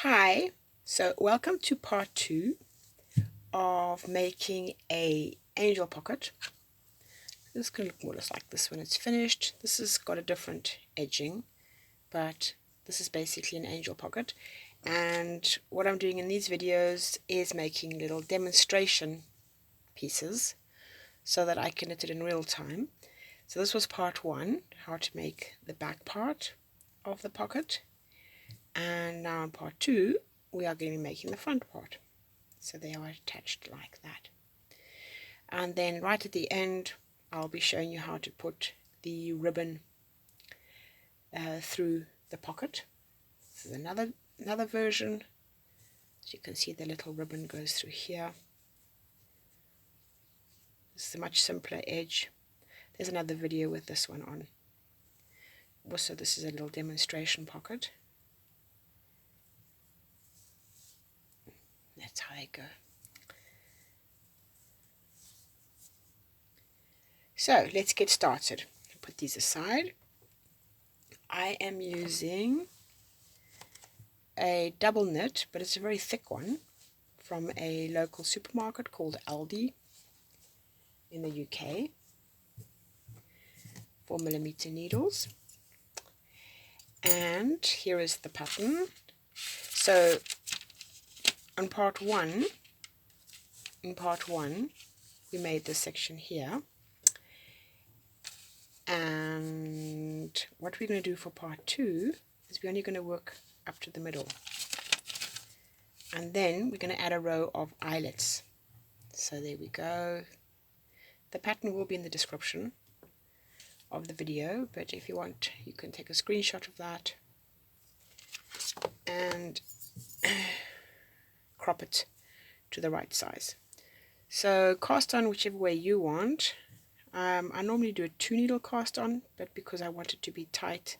Hi, so welcome to part 2 of making a angel pocket. This can look more or less like this when it's finished. This has got a different edging, but this is basically an angel pocket. And what I'm doing in these videos is making little demonstration pieces so that I can knit it in real time. So this was part 1, how to make the back part of the pocket. And now in part 2, we are going to be making the front part. So they are attached like that. And then right at the end, I'll be showing you how to put the ribbon through the pocket. This is another version. As you can see, the little ribbon goes through here. This is a much simpler edge. There's another video with this one on. Also, this is a little demonstration pocket. That's how they go. So let's get started. Put these aside. I am using a double knit, but it's a very thick one, from a local supermarket called Aldi in the UK. 4mm needles. And here is the pattern. So in part one, we made this section here. And what we're going to do for part 2 is we're only going to work up to the middle. And then we're going to add a row of eyelets. So there we go. The pattern will be in the description of the video, but if you want, you can take a screenshot of that and crop it to the right size. So cast on whichever way you want. I normally do a 2-needle cast on, but because I want it to be tight,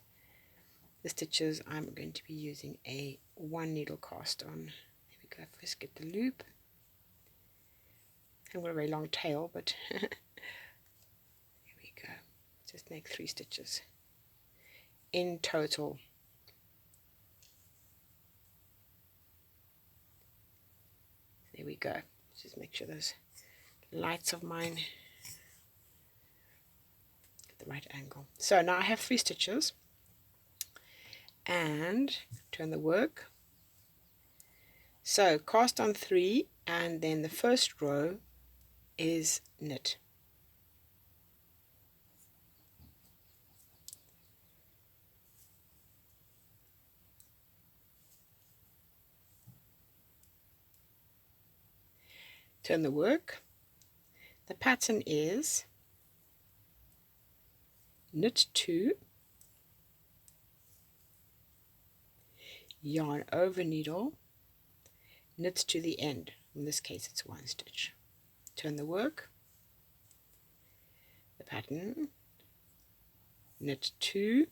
the stitches, I'm going to be using a 1-needle cast on. There we go. First get the loop. I've got a very long tail, but here we go. Just make 3 stitches in total. There we go. Just make sure those lights of mine at the right angle. So now I have 3 stitches, and turn the work. So cast on 3, and then the first row is knit. Turn the work. The pattern is knit 2, yarn over needle, knit to the end. In this case it's 1 stitch. Turn the work. The pattern, knit 2,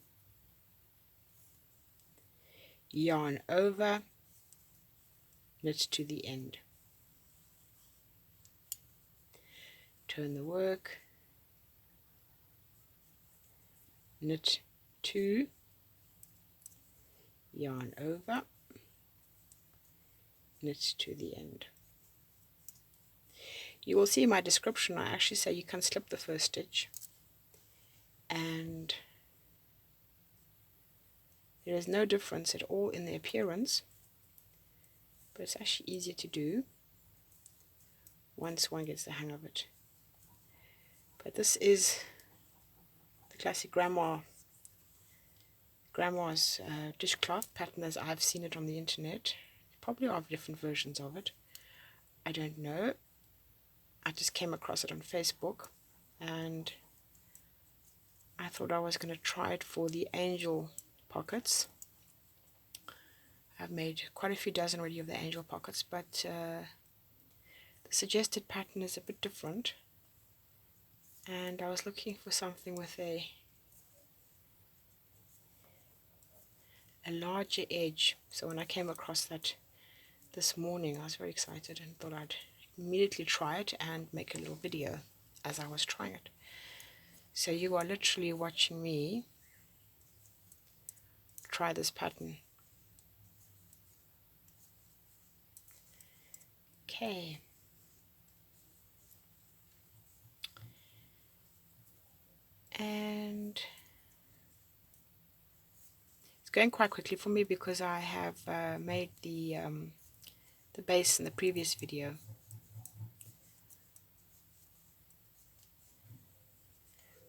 yarn over, knit to the end. Turn the work, knit 2, yarn over, knit to the end. You will see in my description I actually say you can slip the first stitch, and there is no difference at all in the appearance, but it's actually easier to do once one gets the hang of it. But this is the classic grandma's dishcloth pattern as I've seen it on the internet. Probably are different versions of it. I don't know. I just came across it on Facebook, and I thought I was going to try it for the angel pockets. I've made quite a few dozen already of the angel pockets, but the suggested pattern is a bit different, and I was looking for something with a larger edge. So when I came across that this morning, I was very excited and thought I'd immediately try it and make a little video as I was trying it. So you are literally watching me try this pattern Okay. And it's going quite quickly for me because I have made the base in the previous video.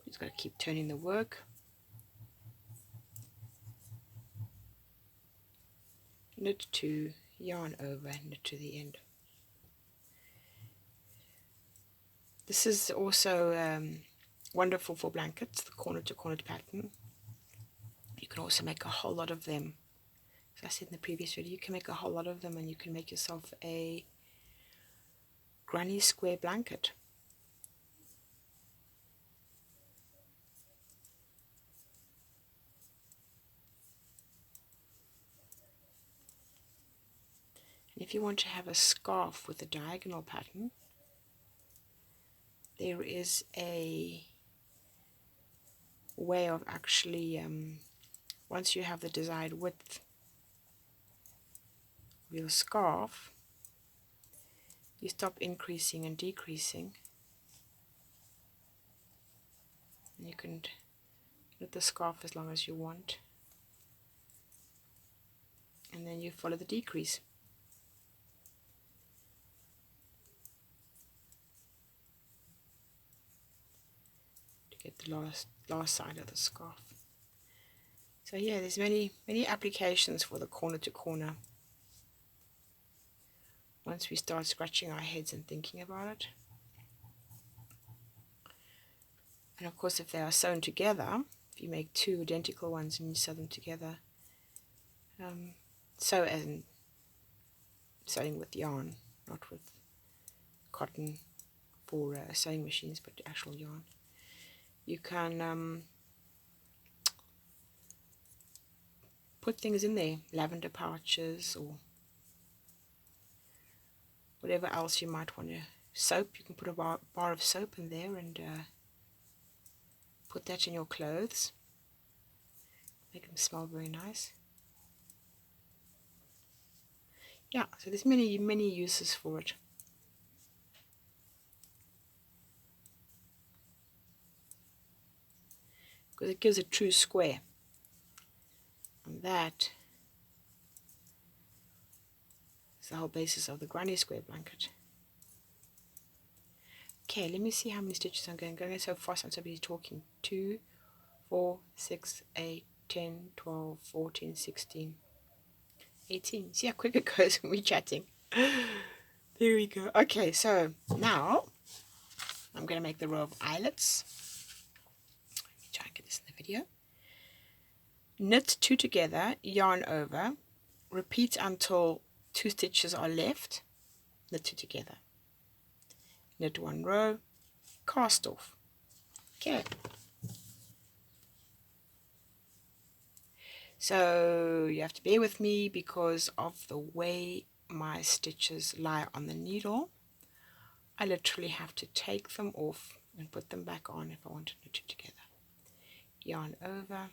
Just got to keep turning the work. Knit to, yarn over, knit to the end. This is also wonderful for blankets, the corner to corner pattern. You can also make a whole lot of them. As I said in the previous video, you can make a whole lot of them and you can make yourself a granny square blanket. And if you want to have a scarf with a diagonal pattern, there is a way of actually, once you have the desired width of your scarf, you stop increasing and decreasing, and you can knit the scarf as long as you want, and then you follow the decrease. To get the last side of the scarf. So yeah, there's many applications for the corner to corner once we start scratching our heads and thinking about it. And of course, if they are sewn together, if you make two identical ones and you sew them together, sewing with yarn, not with cotton for sewing machines, but actual yarn, you can put things in there, lavender pouches or whatever else you might want to. Soap, you can put a bar of soap in there and put that in your clothes, make them smell very nice. Yeah, so there's many uses for it. Because it gives a true square. And that is the whole basis of the granny square blanket. Okay, let me see how many stitches I'm going so fast. I'm so busy talking. 2, 4, 6, 8, 10, 12, 14, 16, 18. See how quick it goes when we're chatting. There we go. Okay, so now I'm going to make the row of eyelets. Let me try and get this in the video. Knit 2 together, yarn over, repeat until 2 stitches are left, knit 2 together, knit 1 row, cast off. Okay, so you have to bear with me because of the way my stitches lie on the needle. I literally have to take them off and put them back on if I want to knit 2 together. Yarn over.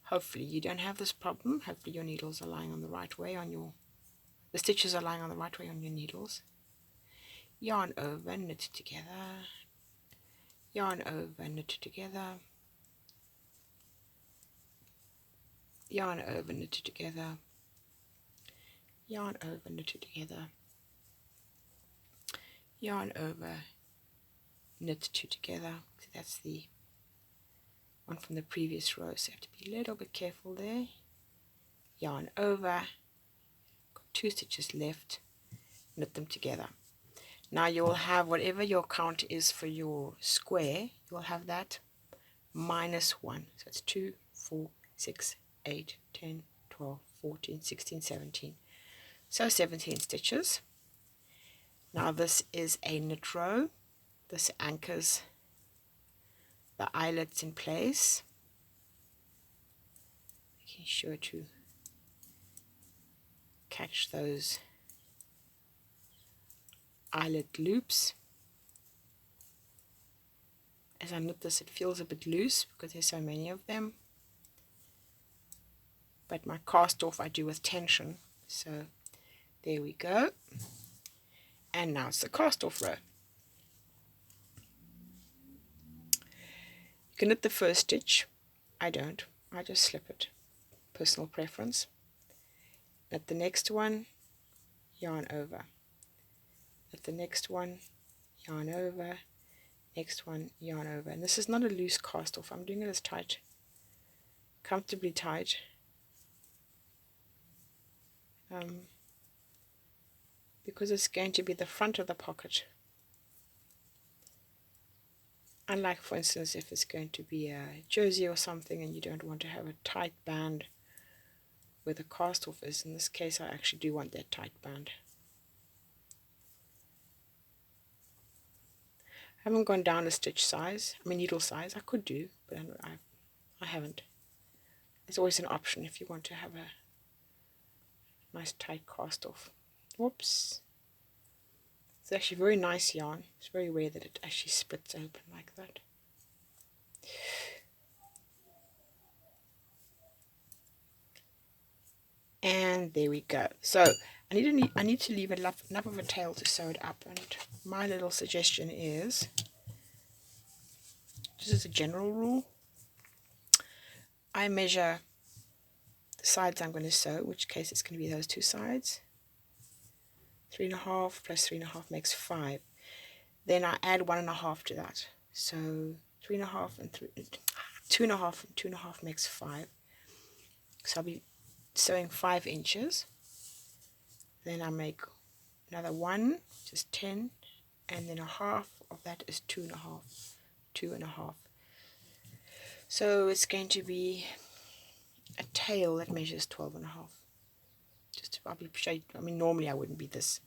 Hopefully you don't have this problem. Hopefully your needles are lying on the right way on your, the stitches are lying on the right way on your needles. Yarn over, knit together. Yarn over, knit together. Yarn over, knit together. Yarn over, knit together. Yarn over, knit 2 together. So that's the one from the previous row, so you have to be a little bit careful there. Yarn over, got 2 stitches left, knit them together. Now you will have whatever your count is for your square, you will have that -1. So it's 2, 4, 6, 8, 10, 12, 14, 16, 17. So 17 stitches. Now this is a knit row. This anchors the eyelets in place. Making sure to catch those eyelet loops. As I knit this, it feels a bit loose because there's so many of them. But my cast off I do with tension. So there we go. And now it's the cast off row. You can knit the first stitch. I don't. I just slip it. Personal preference. Knit the next one, yarn over. Knit the next one, yarn over. Next one, yarn over. And this is not a loose cast off. I'm doing it as tight, comfortably tight. Because it's going to be the front of the pocket. Unlike, for instance, if it's going to be a jersey or something and you don't want to have a tight band where the cast off is. In this case, I actually do want that tight band. I haven't gone down a stitch size, needle size. I could do, but I haven't. It's always an option if you want to have a nice tight cast off. Whoops. It's actually very nice yarn. It's very rare that it actually splits open like that. And there we go. So I need to leave enough of a tail to sew it up. And my little suggestion is, this is a general rule, I measure the sides I'm going to sew, in which case it's going to be those two sides. 3.5 plus 3.5 makes 5. Then I add 1.5 to that. So 3.5 and 2.5 and 2.5 makes 5. So I'll be sewing 5 inches. Then I make another 1, which is 10, and then a half of that is 2.5. 2.5. So it's going to be a tail that measures 12.5. I'll be showing. Normally I wouldn't be this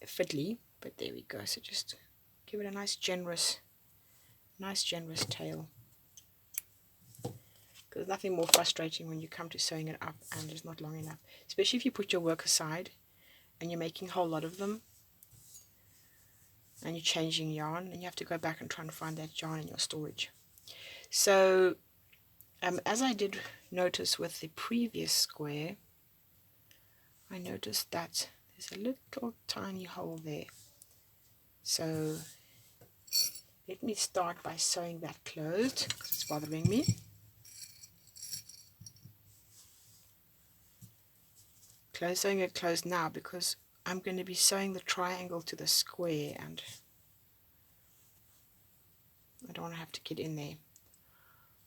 fiddly, but there we go. So just give it a nice generous tail. Because there's nothing more frustrating when you come to sewing it up and it's not long enough, especially if you put your work aside and you're making a whole lot of them and you're changing yarn and you have to go back and try and find that yarn in your storage. So as I did notice with the previous square, I noticed that there's a little tiny hole there. So let me start by sewing that closed because it's bothering me. Sewing it closed now because I'm going to be sewing the triangle to the square and I don't want to have to get in there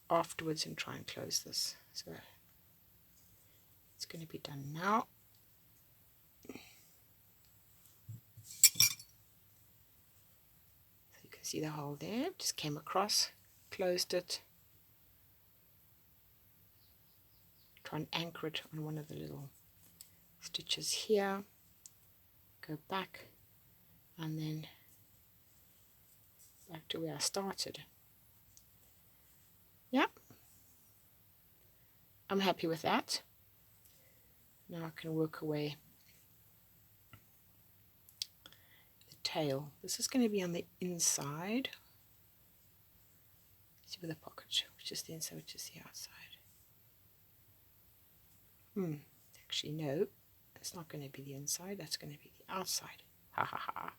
afterwards and try and close this. So it's going to be done now. So you can see the hole there. Just came across, closed it. Try and anchor it on one of the little stitches here. Go back and then back to where I started. Yeah, I'm happy with that. Now I can work away the tail. This is going to be on the inside. See with the pocket, which is the inside, which is the outside. Actually no, it's not going to be the inside, that's going to be the outside. Ha ha ha.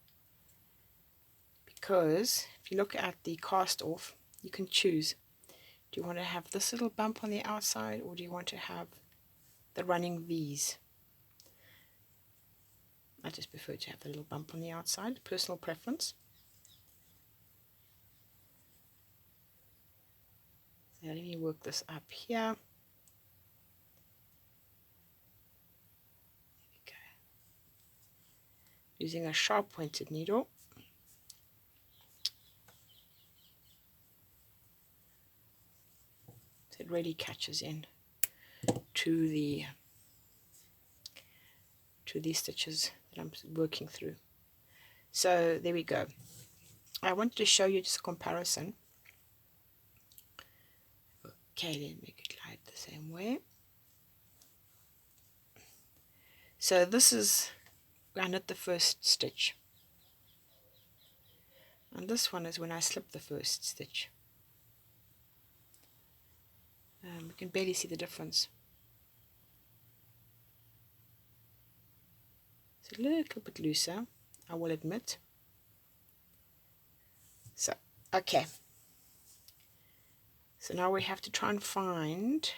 Because if you look at the cast off, you can choose. Do you want to have this little bump on the outside or do you want to have the running V's? I just prefer to have the little bump on the outside, personal preference. So let me work this up here. There we go. Using a sharp pointed needle. So it really catches in to these stitches that I'm working through. So there we go. I wanted to show you just a comparison. Okay, let's make it light the same way. So this is where I knit the first stitch. And this one is when I slip the first stitch. We can barely see the difference. So a little bit looser, I will admit. So, okay. So now we have to try and find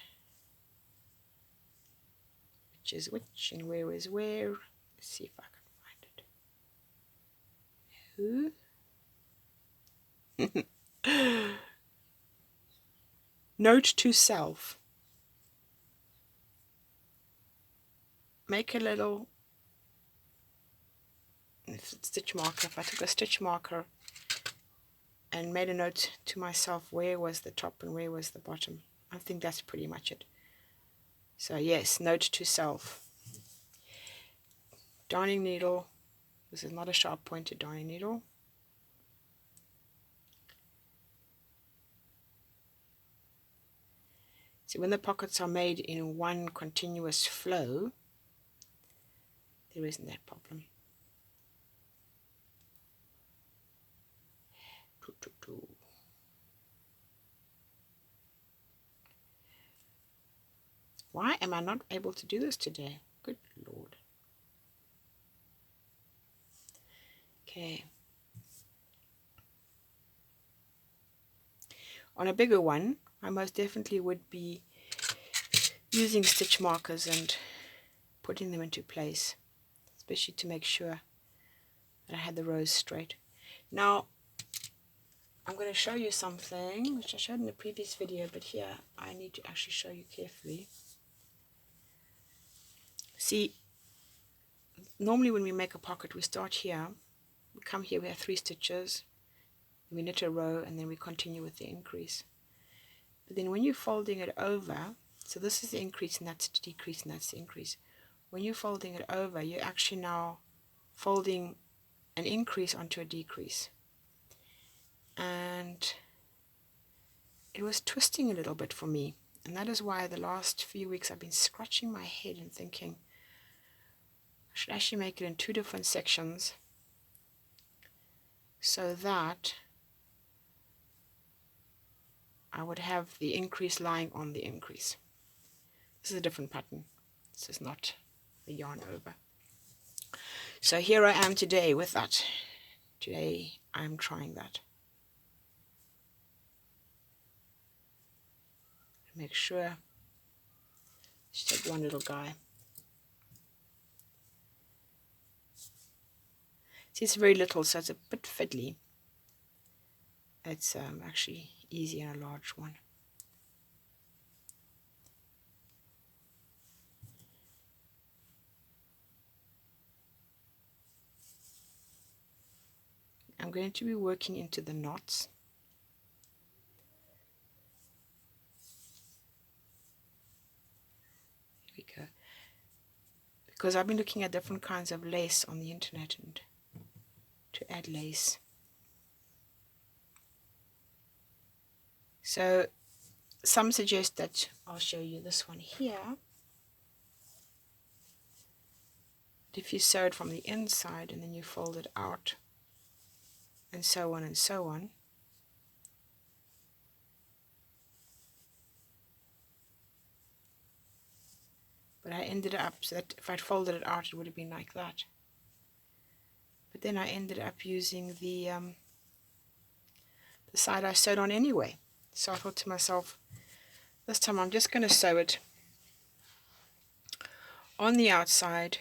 which is which and where is where. Let's see if I can find it. Note to self. Make a little stitch marker. If I took a stitch marker and made a note to myself where was the top and where was the bottom, I think that's pretty much it. So yes, note to self. Darning needle. This is not a sharp pointed darning needle. See, when the pockets are made in one continuous flow, there isn't that problem. Why am I not able to do this today? Good Lord. Okay. On a bigger one, I most definitely would be using stitch markers and putting them into place, especially to make sure that I had the rows straight. Now, I'm going to show you something which I showed in the previous video, but here I need to actually show you carefully. See, normally when we make a pocket, we start here, we come here, we have 3 stitches, we knit a row, and then we continue with the increase. But then when you're folding it over, so this is the increase and that's the decrease and that's the increase. When you're folding it over, you're actually now folding an increase onto a decrease. And it was twisting a little bit for me. And that is why the last few weeks I've been scratching my head and thinking, I should actually make it in 2 different sections so that I would have the increase lying on the increase. This is a different pattern. This is not the yarn over. So here I am today with that. Today I'm trying that. Make sure. Just take one little guy. See, it's very little, so it's a bit fiddly. It's actually easy on a large one. I'm going to be working into the knots. Here we go. Because I've been looking at different kinds of lace on the internet and to add lace. So some suggest that I'll show you this one here. If you sew it from the inside and then you fold it out and so on and so on, but I ended up so that if I'd folded it out it would have been like that. But then I ended up using the side I sewed on anyway. So I thought to myself, this time I'm just going to sew it on the outside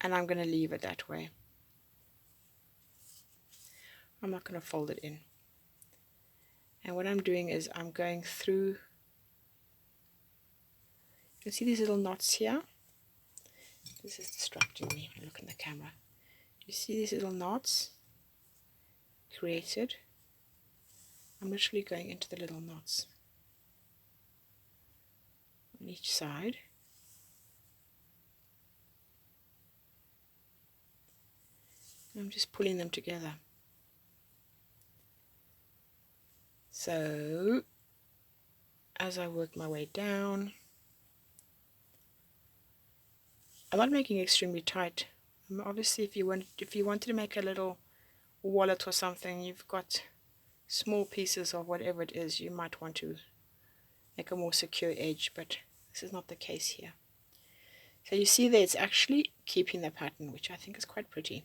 and I'm going to leave it that way. I'm not going to fold it in. And what I'm doing is I'm going through, you can see these little knots here. This is distracting me when I look in the camera. You see these little knots created? I'm literally going into the little knots on each side. I'm just pulling them together. So as I work my way down, I'm not making it extremely tight. Obviously if you wanted to make a little wallet or something, you've got small pieces of whatever it is, you might want to make a more secure edge, but this is not the case here. So you see there, it's actually keeping the pattern, which I think is quite pretty.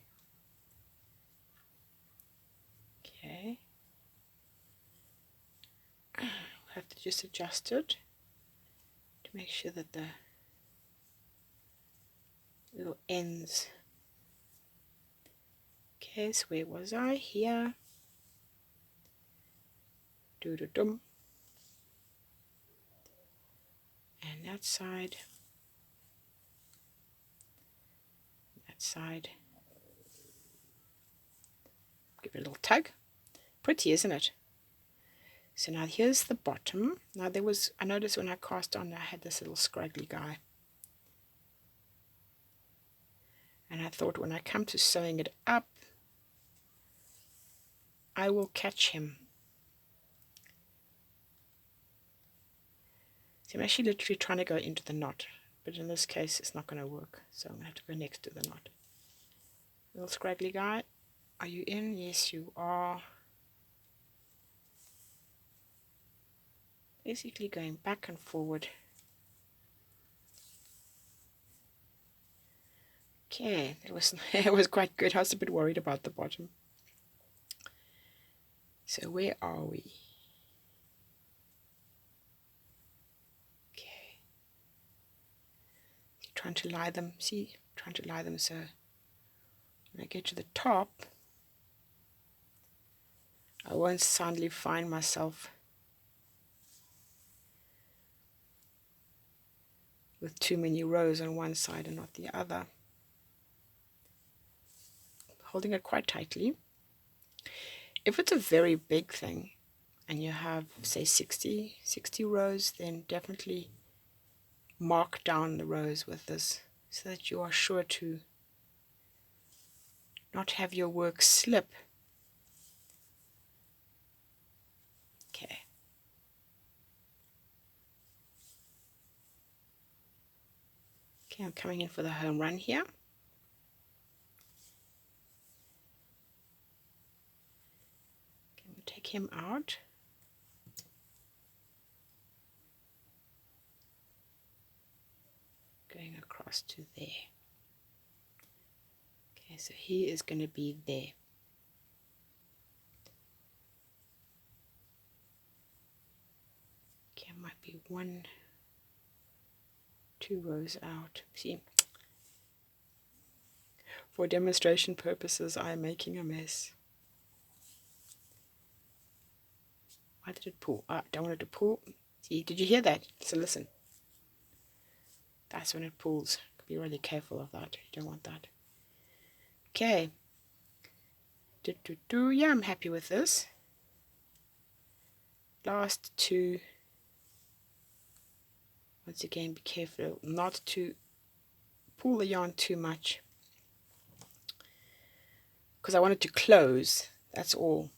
Okay. We'll have to just adjust it to make sure that the little ends. Okay, so where was I? Here. Do-do-dum. And that side. That side. Give it a little tug. Pretty, isn't it? So now here's the bottom. Now I noticed when I cast on, I had this little scraggly guy. And I thought when I come to sewing it up, I will catch him. So I'm actually literally trying to go into the knot, but in this case it's not going to work, so I'm going to have to go next to the knot. Little scraggly guy, are you in? Yes, you are. Basically going back and forward. Okay, it was quite good. I was a bit worried about the bottom. So where are we? Okay. Trying to lie them, see? Trying to lie them so when I get to the top, I won't suddenly find myself with too many rows on one side and not the other. Holding it quite tightly. If it's a very big thing and you have, say, 60 rows, then definitely mark down the rows with this so that you are sure to not have your work slip. Okay. Okay, I'm coming in for the home run here. Okay, we'll take him out. Going across to there. Okay, so he is going to be there. Okay, might be 1, 2 rows out. See, for demonstration purposes, I am making a mess. Why did it pull? I don't want it to pull. See, did you hear that? So listen. That's when it pulls. Be really careful of that. You don't want that. Okay. Yeah, I'm happy with this. Last 2. Once again, be careful not to pull the yarn too much, because I want it to close. That's all.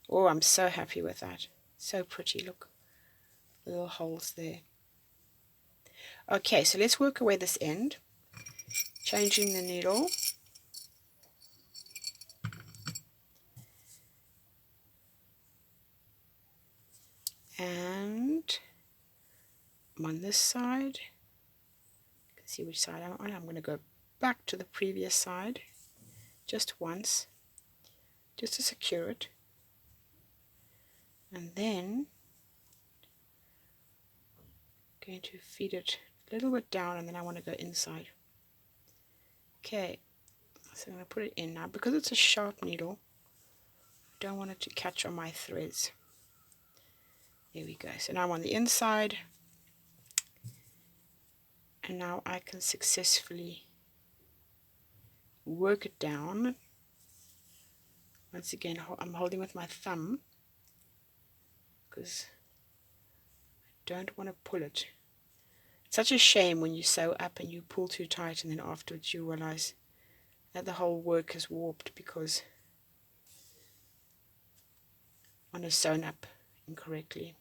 Oh, I'm so happy with that. So pretty. Look, little holes there. Okay, so let's work away this end. Changing the needle. And I'm on this side. You can see which side I'm on. I'm going to go back to the previous side just once, just to secure it. And then I'm going to feed it a little bit down, and then I want to go inside. Okay, so I'm going to put it in now. Because it's a sharp needle, I don't want it to catch on my threads. There we go. So now I'm on the inside, and now I can successfully work it down. Once again, I'm holding with my thumb because I don't want to pull it. It's such a shame when you sew up and you pull too tight, and then afterwards you realize that the whole work is warped because one is sewn up incorrectly.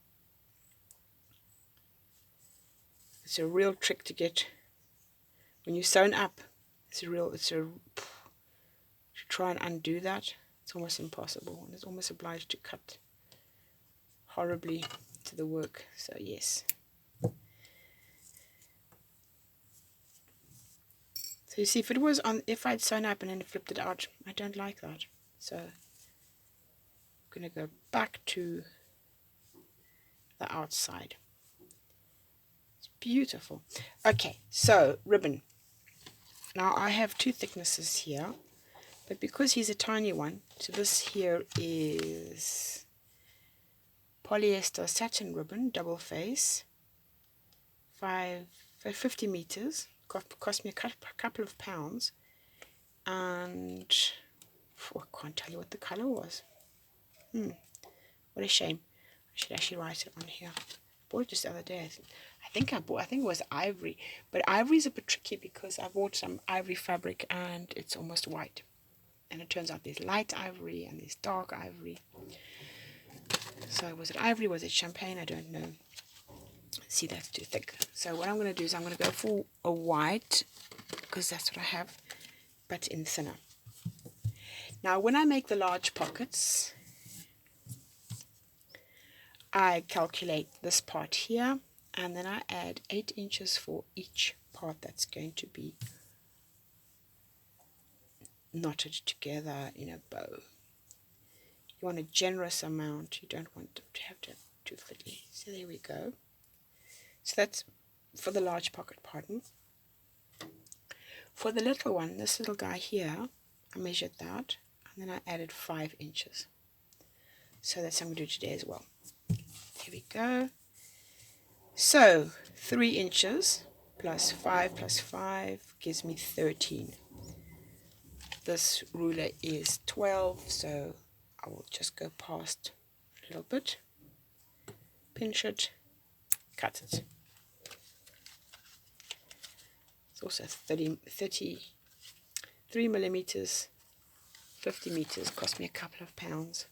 It's a real trick to get when you're sewn up. To try and undo that, it's almost impossible, and it's almost obliged to cut horribly to the work. So yes. So you see, if it was on, if I'd sewn up and then flipped it out, I don't like that. So I'm going to go back to the outside. It's beautiful. Okay, so ribbon. Now I have two thicknesses here, but because he's a tiny one, so this here is polyester satin ribbon, double face, 50 meters, cost me a couple of pounds, and I can't tell you what the color was. What a shame. I should actually write it on here. I bought it just the other day. I think it was ivory, but ivory is a bit tricky because I bought some ivory fabric and it's almost white, and it turns out there's light ivory and there's dark ivory. So was it ivory, was it champagne? I don't know. See, that's too thick. So what I'm going to do is I'm going to go for a white, because that's what I have, but in thinner. Now when I make the large pockets, I calculate this part here, and then I add 8 inches for each part that's going to be knotted together in a bow. You want a generous amount, you don't want them to have too fiddly. So there we go. So that's for the large pocket, pardon. For the little one, this little guy here, I measured that, and then I added 5 inches. So that's what I'm going to do today as well. Here we go. So 3 inches plus 5 gives me 13. This ruler is 12, so I will just go past a little bit, pinch it, cut it. It's also 33 millimeters, 50 meters, cost me a couple of pounds.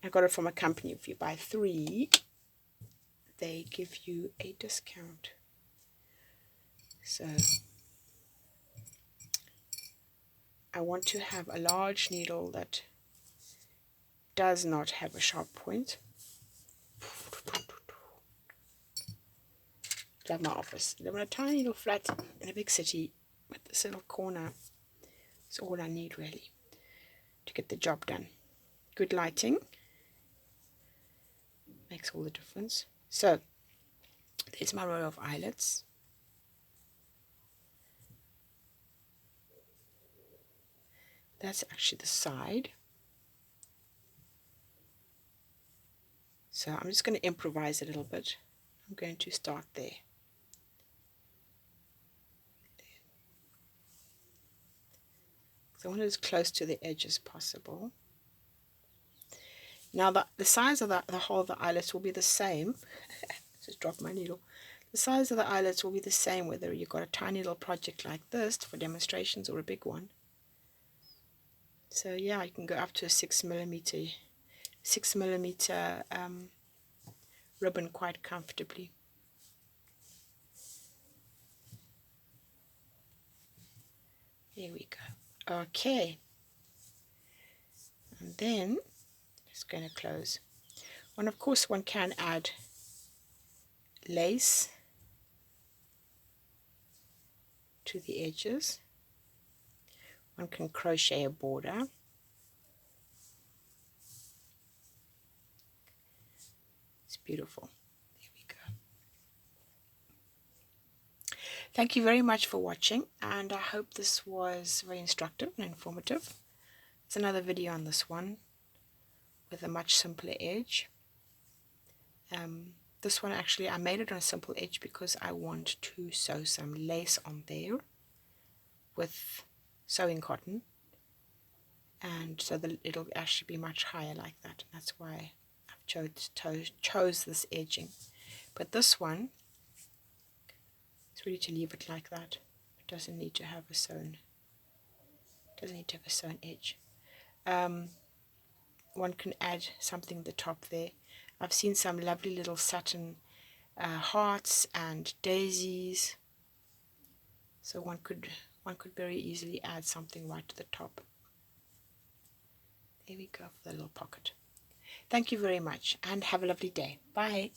I got it from a company. If you buy 3, they give you a discount. So I want to have a large needle that does not have a sharp point. Love my office. I live in a tiny little flat in a big city with this little corner. It's all I need really to get the job done. Good lighting makes all the difference. So there's my row of eyelets. That's actually the side. So I'm just going to improvise a little bit. I'm going to start there. So I want it as close to the edge as possible. Now the size of the whole of the eyelets will be the same. Just dropped my needle. The size of the eyelets will be the same whether you've got a tiny little project like this for demonstrations or a big one. So yeah, you can go up to a 6 millimeter ribbon quite comfortably. Here we go. Okay, and then it's going to close. And of course one can add lace to the edges. One can crochet a border. It's beautiful. There we go. Thank you very much for watching, and I hope this was very instructive and informative. It's another video on this one with a much simpler edge. This one actually I made it on a simple edge because I want to sew some lace on there with sewing cotton, and so that it'll actually be much higher like that. That's why I've chose this edging. But this one, it's ready to leave it like that. It doesn't need to have a sewn. Edge. One can add something at the top there. I've seen some lovely little satin hearts and daisies. So one could very easily add something right to the top. There we go for the little pocket. Thank you very much and have a lovely day. Bye.